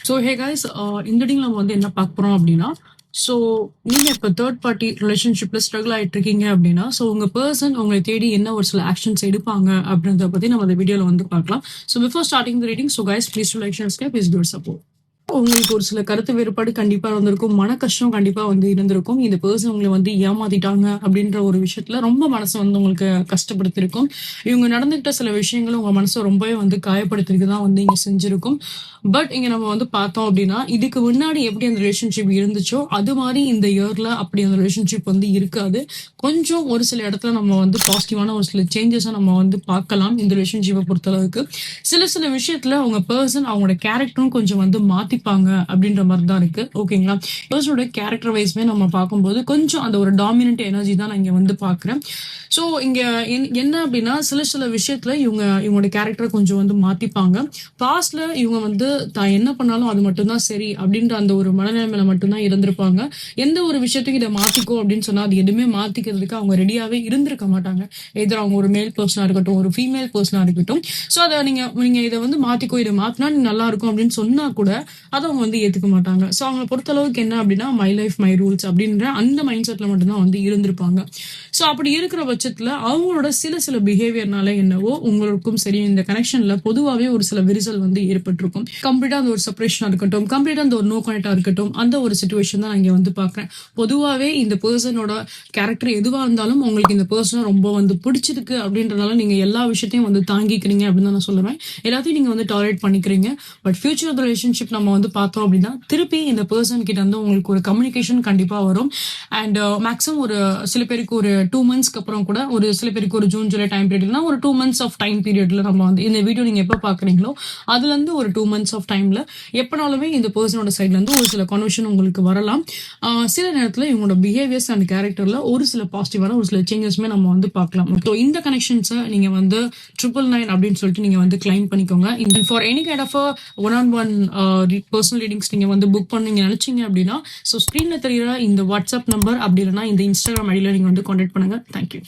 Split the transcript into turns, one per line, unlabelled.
So hey guys, இந்த டீங் நம்ம வந்து என்ன பார்க்க போறோம் அப்படின்னா, ஸோ நீங்க இப்போ தேர்ட் பார்ட்டி ரிலேஷன்ஷிப்ல ஸ்ட்ரகிள் ஆயிட்டு இருக்கீங்க அப்படின்னா, ஸோ உங்க பர்சன் உங்களை தேடி என்ன ஒரு சில ஆக்ஷன்ஸ் எடுப்பாங்க அப்படின்றத பத்தி நம்ம இந்த வீடியோல வந்து பார்க்கலாம். So before starting the reading, so guys please to like, share, subscribe, please do support. உங்களுக்கு ஒரு சில கருத்து வேறுபாடு கண்டிப்பா வந்திருக்கும், மன கஷ்டம் கண்டிப்பா வந்து இருந்திருக்கும். இந்த பர்சன் உங்களை வந்து ஏமாத்திட்டாங்க அப்படின்ற ஒரு விஷயத்துல ரொம்ப மனசு வந்து உங்களுக்கு கஷ்டப்படுத்திருக்கும். இவங்க நடந்துகிட்ட சில விஷயங்களும் உங்க மனசை ரொம்பவே வந்து காயப்படுத்திருக்கு தான் வந்து இங்க செஞ்சிருக்கும். பட் இங்க நம்ம வந்து பார்த்தோம் அப்படின்னா, இதுக்கு முன்னாடி எப்படி அந்த ரிலேஷன்ஷிப் இருந்துச்சோ அது மாதிரி இந்த இயர்ல அப்படி அந்த ரிலேஷன்ஷிப் வந்து இருக்காது. கொஞ்சம் ஒரு சில இடத்துல நம்ம வந்து பாசிட்டிவான ஒரு சில சேஞ்சஸை நம்ம வந்து பார்க்கலாம் இந்த ரிலேஷன்ஷிப்பை பொறுத்தளவுக்கு. சில விஷயத்துல உங்க பர்சன் அவங்களோட கேரக்டரும் கொஞ்சம் வந்து மாத்திப்பாங்க அப்படின்ற மாதிரி தான் இருக்கு. ஓகேங்களா? பர்சனோட கேரக்டர் வைஸ்மே நம்ம பார்க்கும்போது கொஞ்சம் அந்த ஒரு டாமினன்ட் எனர்ஜி தான் நான் இங்க வந்து பாக்குறேன். ஸோ இங்க என்ன அப்படின்னா, சில விஷயத்துல இவங்களோட கேரக்டரை கொஞ்சம் வந்து மாத்திப்பாங்க. பாஸ்ட்ல இவங்க வந்து தான் என்ன பண்ணாலும் அது மட்டும்தான் சரி அப்படின்ற அந்த ஒரு மனநிலைமையில மட்டும்தான் இருந்திருப்பாங்க. எந்த ஒரு விஷயத்தையும் இதை மாத்திக்கோ அப்படின்னு சொன்னா அது எதுவுமே மாத்திக்கிறதுக்கு அவங்க ரெடியாவே இருந்திருக்க மாட்டாங்க. எதிர அவங்க ஒரு மேல் பர்சனா இருக்கட்டும், ஒரு ஃபீமேல் பர்சனா இருக்கட்டும். ஸோ அதை நீங்க இதை வந்து மாத்திக்கோ, இதை மாத்தினா நீ நல்லா இருக்கும் அப்படின்னு சொன்னா கூட அதை அவங்க வந்து ஏத்துக்க மாட்டாங்க. ஸோ அவங்களை பொறுத்த அளவுக்கு என்ன அப்படின்னா, மை லைஃப் மை ரூல்ஸ் அப்படின்ற அந்த மைண்ட் செட்ல மட்டும்தான் வந்து இருந்திருப்பாங்க. ஸோ அப்படி இருக்கிற பட்சத்துல அவங்களோட சில பிஹேவியர்னால என்னவோ உங்களுக்கும் சரி இந்த கனெக்ஷன்ல பொதுவாகவே ஒரு சில விரிசல் வந்து ஏற்பட்டிருக்கும். கம்ப்ளீட்டா அந்த ஒரு செப்பரேஷனா இருக்கட்டும், கம்ப்ளீட்டா அந்த ஒரு நோ கனெக்டா இருக்கட்டும், அந்த ஒரு சிச்சுவேஷன் தான் நான் இங்க வந்து பாக்குறேன். பொதுவாகவே இந்த பர்சனோட கேரக்டர் எதுவா இருந்தாலும் உங்களுக்கு இந்த பர்சனை ரொம்ப வந்து பிடிச்சிருக்கு அப்படின்றனால நீங்க எல்லா விஷயத்தையும் வந்து தாங்கிக்கிறீங்க அப்படின்னு தான் நான் சொல்லுவேன். எல்லாத்தையும் நீங்க வந்து டாலரேட் பண்ணிக்கிறீங்க. பட் ஃபியூச்சர் ஆஃப் ரிலேஷன்ஷிப் நம்ம வந்து பார்த்தோம் அப்படின்னா, திருப்பி இந்த பர்சன் கிட்ட வந்து உங்களுக்கு ஒரு கம்யூனிகேஷன் கண்டிப்பா வரும். அண்ட் மேக்ஸிமம் ஒரு சில பேருக்கு ஒரு 2 monthsக்கு அப்புறம் கூட, ஒரு சில பேருக்கு ஒரு ஜூன் ஜூலை டைம் பீரியட்னா ஒரு 2 months ஆஃப் டைம் பீரியட்ல நம்ம வந்து இந்த வீடியோ நீங்க எப்ப பாக்குறீங்களோ அதுல இருந்து ஒரு 2 months ஆஃப் டைம்ல எப்பனாலுமே இந்த பர்சனோட சைட்ல இருந்து ஒரு சில கன்வர்ஷன் உங்களுக்கு வரலாம். சில நேரத்துல இவங்களோட பிஹேவியர்ஸ் அண்ட் கேரக்டர்ல ஒரு சில பாசிட்டிவான ஒரு சில சேஞ்சஸ்மே நம்ம வந்து பார்க்கலாம். ஸோ இந்த கனெக்ஷன்ஸை நீங்க வந்து 999 அப்படின்னு சொல்லிட்டு நீங்க வந்து கிளைம் பண்ணிக்கோங்க. இந்த for any kind of one on one personal readings நீங்க வந்து புக் பண்ணீங்க நினைச்சீங்க அப்படின்னா, ஸோ ஸ்கிரீன்ல தெரியுற இந்த வாட்ஸ்அப் நம்பர் அப்படி இல்லைன்னா இந்த இன்ஸ்டாகிராம் ஐடியில நீங்க வந்து கான்டாக்ட் பண்ணுங்க. தேங்க்யூ.